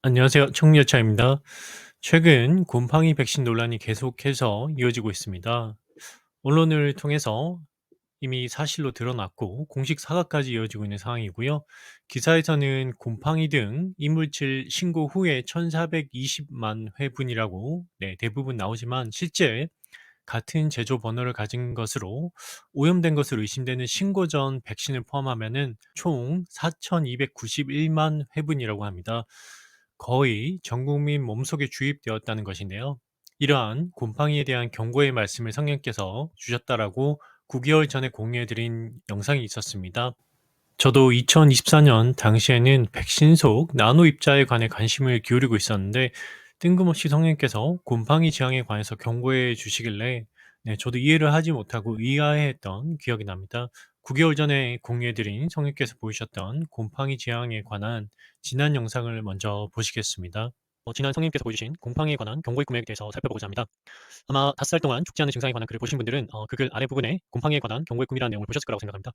안녕하세요. 청류차입니다. 최근 곰팡이 백신 논란이 계속해서 이어지고 있습니다. 언론을 통해서 이미 사실로 드러났고 공식 사과까지 이어지고 있는 상황이고요. 기사에서는 곰팡이 등 이물질 신고 후에 1,420만 회분이라고 대부분 나오지만 실제 같은 제조 번호를 가진 것으로 오염된 것으로 의심되는 신고 전 백신을 포함하면은 총 4,291만 회분이라고 합니다. 거의 전 국민 몸속에 주입되었다는 것인데요. 이러한 곰팡이에 대한 경고의 말씀을 성령께서 주셨다라고 9개월 전에 공유해드린 영상이 있었습니다. 저도 2024년 당시에는 백신 속 나노 입자에 관해 관심을 기울이고 있었는데 뜬금없이 성령께서 곰팡이 지향에 관해서 경고해 주시길래 저도 이해를 하지 못하고 의아해했던 기억이 납니다. 9개월 전에 공유해드린 성령께서 보이셨던 곰팡이 지향에 관한 지난 영상을 먼저 보시겠습니다. 지난 성님께서 보여주신 곰팡이에 관한 경고의 금액에 대해서 살펴보고자 합니다. 아마 5살 동안 죽지 않는 증상에 관한 글을 보신 분들은 그 글 아래 부분에 곰팡이에 관한 경고의 꿈이라는 내용을 보셨을 거라고 생각합니다.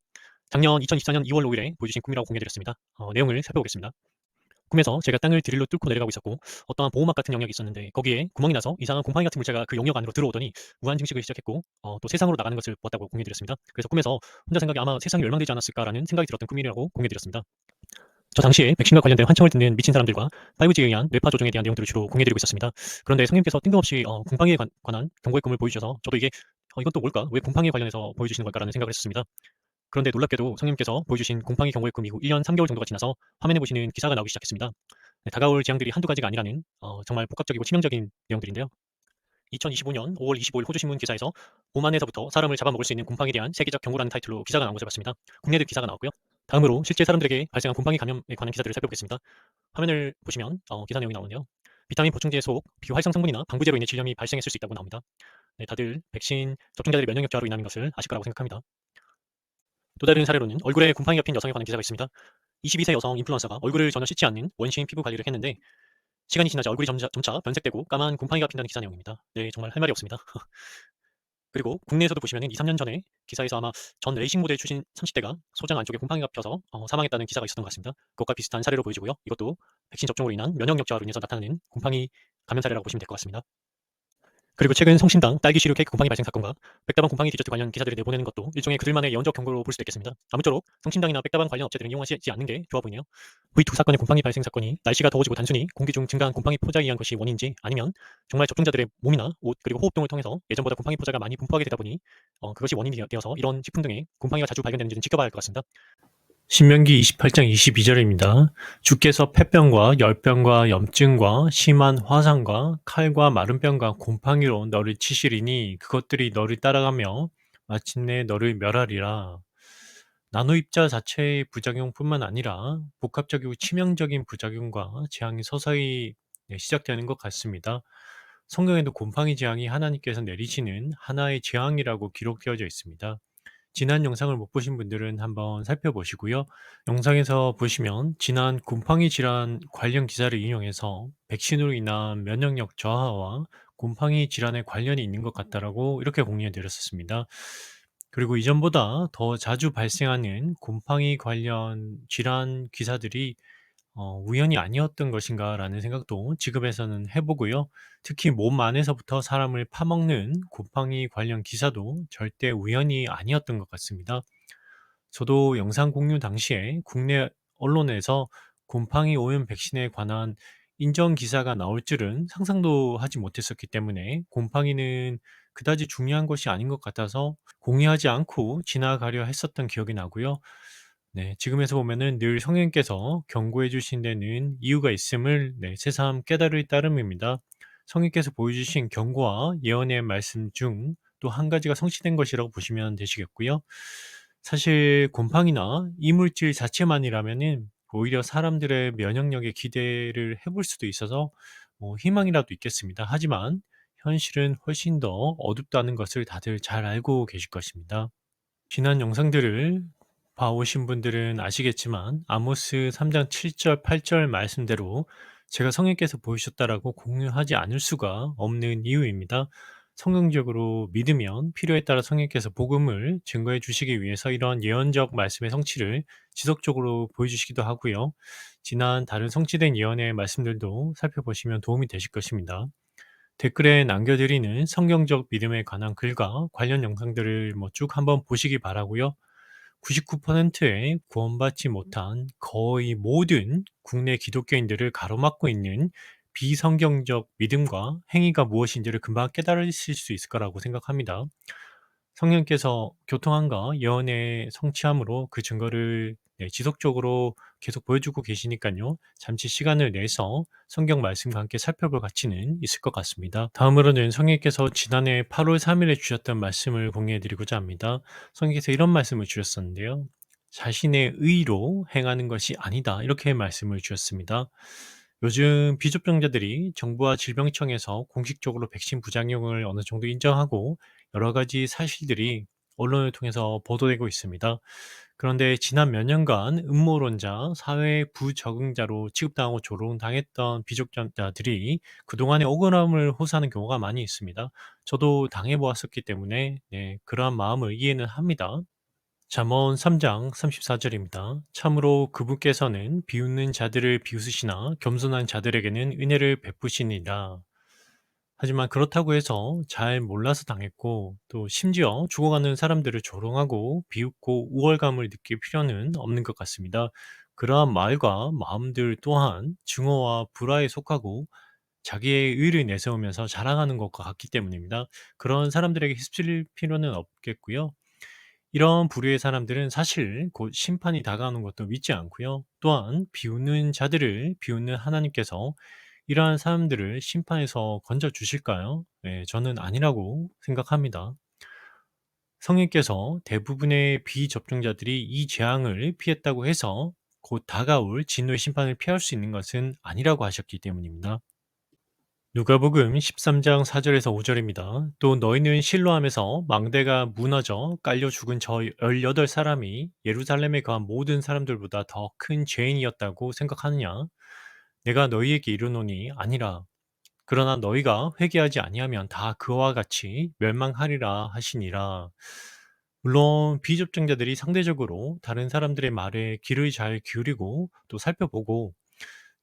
작년 2024년 2월 5일에 보여주신 꿈이라고 공개드렸습니다. 내용을 살펴보겠습니다. 꿈에서 제가 땅을 드릴로 뚫고 내려가고 있었고 어떠한 보호막 같은 영역이 있었는데 거기에 구멍이 나서 이상한 곰팡이 같은 물체가 그 영역 안으로 들어오더니 무한 증식을 시작했고 또 세상으로 나가는 것을 보았다고 공개드렸습니다. 그래서 꿈에서 혼자 생각이 아마 세상이 멸망되지 않았을까라는 생각이 들었던 꿈이라고 공개드렸습니다. 저 당시에 백신과 관련된 환청을 듣는 미친 사람들과 5G에 의한 뇌파 조종에 대한 내용들을 주로 공개드리고 있었습니다. 그런데 성님께서 뜬금없이 곰팡이에 관한 경고의 꿈을 보여주셔서 저도 이게 이건 또 뭘까? 왜 곰팡이에 관련해서 보여주시는 걸까라는 생각을 했었습니다. 그런데 놀랍게도 성님께서 보여주신 곰팡이 경고의 꿈 이후 1년 3개월 정도가 지나서 화면에 보시는 기사가 나오기 시작했습니다. 다가올 재앙들이 한두 가지가 아니라는 정말 복합적이고 치명적인 내용들인데요. 2025년 5월 25일 호주신문 기사에서 몸 안에서부터 사람을 잡아먹을 수 있는 곰팡이에 대한 세계적 경고라는 타이틀로 기사가 나온 것을 봤습니다. 국내도 기사가 나왔고요. 다음으로 실제 사람들에게 발생한 곰팡이 감염에 관한 기사들을 살펴보겠습니다. 화면을 보시면 기사 내용이 나오는데요. 비타민 보충제 속 비활성 성분이나 방부제로 인해 질염이 발생했을 수 있다고 나옵니다. 다들 백신 접종자들의 면역력 저하로 인한 것을 아실 거라고 생각합니다. 또 다른 사례로는 얼굴에 곰팡이가 핀 여성에 관한 기사가 있습니다. 22세 여성 인플루언서가 얼굴을 전혀 씻지 않는 원시인 피부 관리를 했는데 시간이 지나자 얼굴이 점차 변색되고 까만 곰팡이가 핀다는 기사 내용입니다. 정말 할 말이 없습니다. 그리고 국내에서도 보시면은 2-3년 전에 기사에서 아마 전 레이싱 모델 출신 30대가 소장 안쪽에 곰팡이가 펴서 사망했다는 기사가 있었던 것 같습니다. 그것과 비슷한 사례로 보여지고요. 이것도 백신 접종으로 인한 면역력 저하로 인해서 나타나는 곰팡이 감염 사례라고 보시면 될 것 같습니다. 그리고 최근 성심당 딸기 시루 케이크 곰팡이 발생 사건과 백다방 곰팡이 디저트 관련 기사들을 내보내는 것도 일종의 그들만의 예언적 경고로 볼 수도 있겠습니다. 아무쪼록 성심당이나 백다방 관련 업체들은 이용하지 않는 게 좋아 보이네요. V 두 사건의 곰팡이 발생 사건이 날씨가 더워지고 단순히 공기 중 증가한 곰팡이 포자에 의한 것이 원인인지 아니면 정말 접종자들의 몸이나 옷 그리고 호흡 등을 통해서 예전보다 곰팡이 포자가 많이 분포하게 되다 보니 그것이 원인이 되어서 이런 식품 등에 곰팡이가 자주 발견되는지는 지켜봐야 할 것 같습니다. 신명기 28장 22절입니다. 주께서 폐병과 열병과 염증과 심한 화상과 칼과 마른 뼈가 곰팡이로 너를 치시리니 그것들이 너를 따라가며 마침내 너를 멸하리라. 나노입자 자체의 부작용뿐만 아니라 복합적이고 치명적인 부작용과 재앙이 서서히 시작되는 것 같습니다. 성경에도 곰팡이 재앙이 하나님께서 내리시는 하나의 재앙이라고 기록되어져 있습니다. 지난 영상을 못 보신 분들은 한번 살펴보시고요. 영상에서 보시면 지난 곰팡이 질환 관련 기사를 인용해서 백신으로 인한 면역력 저하와 곰팡이 질환에 관련이 있는 것 같다라고 이렇게 공유해 드렸었습니다. 그리고 이전보다 더 자주 발생하는 곰팡이 관련 질환 기사들이 우연이 아니었던 것인가라는 생각도 지금에서는 해보고요. 특히 몸 안에서부터 사람을 파먹는 곰팡이 관련 기사도 절대 우연이 아니었던 것 같습니다. 저도 영상 공유 당시에 국내 언론에서 곰팡이 오염 백신에 관한 인정 기사가 나올 줄은 상상도 하지 못했었기 때문에 곰팡이는 그다지 중요한 것이 아닌 것 같아서 공유하지 않고 지나가려 했었던 기억이 나고요. 지금에서 보면은 늘 성령께서 경고해 주신 데는 이유가 있음을 새삼 깨달을 따름입니다. 성령께서 보여주신 경고와 예언의 말씀 중 또 한 가지가 성취된 것이라고 보시면 되시겠고요. 사실 곰팡이나 이물질 자체만이라면은 오히려 사람들의 면역력에 기대를 해볼 수도 있어서 희망이라도 있겠습니다. 하지만 현실은 훨씬 더 어둡다는 것을 다들 잘 알고 계실 것입니다. 지난 영상들을 봐오신 분들은 아시겠지만 아모스 3장 7절 8절 말씀대로 제가 성령께서 보이셨다라고 공유하지 않을 수가 없는 이유입니다. 성경적으로 믿으면 필요에 따라 성령께서 복음을 증거해 주시기 위해서 이런 예언적 말씀의 성취를 지속적으로 보여주시기도 하고요. 지난 다른 성취된 예언의 말씀들도 살펴보시면 도움이 되실 것입니다. 댓글에 남겨드리는 성경적 믿음에 관한 글과 관련 영상들을 쭉 한번 보시기 바라고요. 99%의 구원받지 못한 거의 모든 국내 기독교인들을 가로막고 있는 비성경적 믿음과 행위가 무엇인지를 금방 깨달으실 수 있을 거라고 생각합니다. 성령께서 교통함과 예언의 성취함으로 그 증거를 지속적으로 계속 보여주고 계시니까요. 잠시 시간을 내서 성경 말씀과 함께 살펴볼 가치는 있을 것 같습니다. 다음으로는 성령께서 지난해 8월 3일에 주셨던 말씀을 공유해 드리고자 합니다. 성령께서 이런 말씀을 주셨었는데요. 자신의 의로 행하는 것이 아니다. 이렇게 말씀을 주셨습니다. 요즘 비접종자들이 정부와 질병청에서 공식적으로 백신 부작용을 어느 정도 인정하고 여러 가지 사실들이 언론을 통해서 보도되고 있습니다. 그런데 지난 몇 년간 음모론자, 사회 부적응자로 취급당하고 조롱당했던 비접종자들이 그동안의 억울함을 호소하는 경우가 많이 있습니다. 저도 당해보았었기 때문에 그러한 마음을 이해는 합니다. 잠언 3장 34절입니다. 참으로 그분께서는 비웃는 자들을 비웃으시나 겸손한 자들에게는 은혜를 베푸시니라. 하지만 그렇다고 해서 잘 몰라서 당했고 또 심지어 죽어가는 사람들을 조롱하고 비웃고 우월감을 느낄 필요는 없는 것 같습니다. 그러한 말과 마음들 또한 증오와 불화에 속하고 자기의 의를 내세우면서 자랑하는 것과 같기 때문입니다. 그런 사람들에게 휩쓸릴 필요는 없겠고요. 이런 부류의 사람들은 사실 곧 심판이 다가오는 것도 믿지 않고요. 또한 비웃는 자들을 비웃는 하나님께서 이러한 사람들을 심판에서 건져 주실까요? 네, 저는 아니라고 생각합니다. 성령께서 대부분의 비접종자들이 이 재앙을 피했다고 해서 곧 다가올 진노의 심판을 피할 수 있는 것은 아니라고 하셨기 때문입니다. 누가복음 13장 4절에서 5절입니다. 또 너희는 실로암에서 망대가 무너져 깔려 죽은 저 18사람이 예루살렘에 거한 모든 사람들보다 더 큰 죄인이었다고 생각하느냐? 내가 너희에게 이르노니 아니라. 그러나 너희가 회개하지 아니하면 다 그와 같이 멸망하리라 하시니라. 물론 비접종자들이 상대적으로 다른 사람들의 말에 귀를 잘 기울이고 또 살펴보고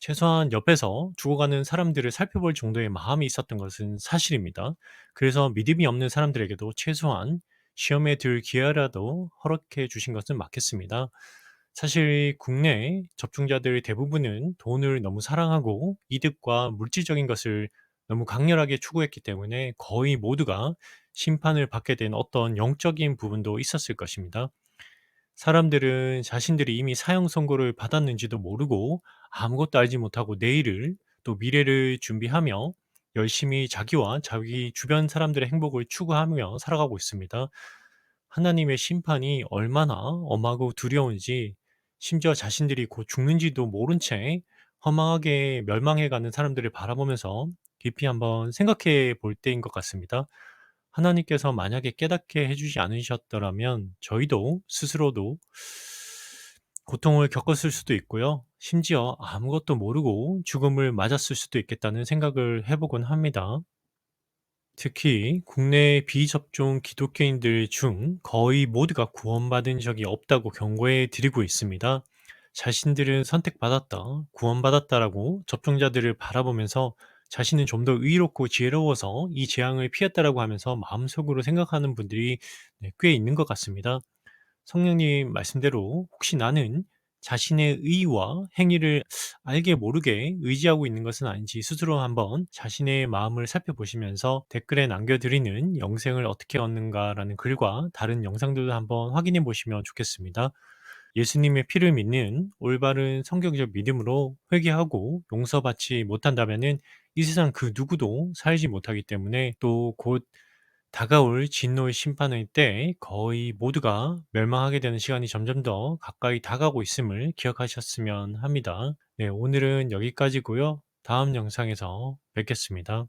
최소한 옆에서 죽어가는 사람들을 살펴볼 정도의 마음이 있었던 것은 사실입니다. 그래서 믿음이 없는 사람들에게도 최소한 시험에 들 기회라도 허락해 주신 것은 맞겠습니다. 사실 국내 접종자들 대부분은 돈을 너무 사랑하고 이득과 물질적인 것을 너무 강렬하게 추구했기 때문에 거의 모두가 심판을 받게 된 어떤 영적인 부분도 있었을 것입니다. 사람들은 자신들이 이미 사형 선고를 받았는지도 모르고 아무것도 알지 못하고 내일을 또 미래를 준비하며 열심히 자기와 자기 주변 사람들의 행복을 추구하며 살아가고 있습니다. 하나님의 심판이 얼마나 엄하고 두려운지 심지어 자신들이 곧 죽는지도 모른 채 허망하게 멸망해가는 사람들을 바라보면서 깊이 한번 생각해 볼 때인 것 같습니다. 하나님께서 만약에 깨닫게 해주지 않으셨더라면 저희도 스스로도 고통을 겪었을 수도 있고요. 심지어 아무것도 모르고 죽음을 맞았을 수도 있겠다는 생각을 해보곤 합니다. 특히 국내 비접종 기독교인들 중 거의 모두가 구원받은 적이 없다고 경고해 드리고 있습니다. 자신들은 선택받았다, 구원받았다라고 접종자들을 바라보면서 자신은 좀 더 의롭고 지혜로워서 이 재앙을 피했다라고 하면서 마음속으로 생각하는 분들이 꽤 있는 것 같습니다. 성령님 말씀대로 혹시 나는 자신의 의와 행위를 알게 모르게 의지하고 있는 것은 아닌지 스스로 한번 자신의 마음을 살펴보시면서 댓글에 남겨드리는 영생을 어떻게 얻는가라는 글과 다른 영상들도 한번 확인해 보시면 좋겠습니다. 예수님의 피를 믿는 올바른 성경적 믿음으로 회개하고 용서받지 못한다면은 이 세상 그 누구도 살지 못하기 때문에 또 곧 다가올 진노의 심판의 때 거의 모두가 멸망하게 되는 시간이 점점 더 가까이 다가오고 있음을 기억하셨으면 합니다. 네, 오늘은 여기까지고요. 다음 영상에서 뵙겠습니다.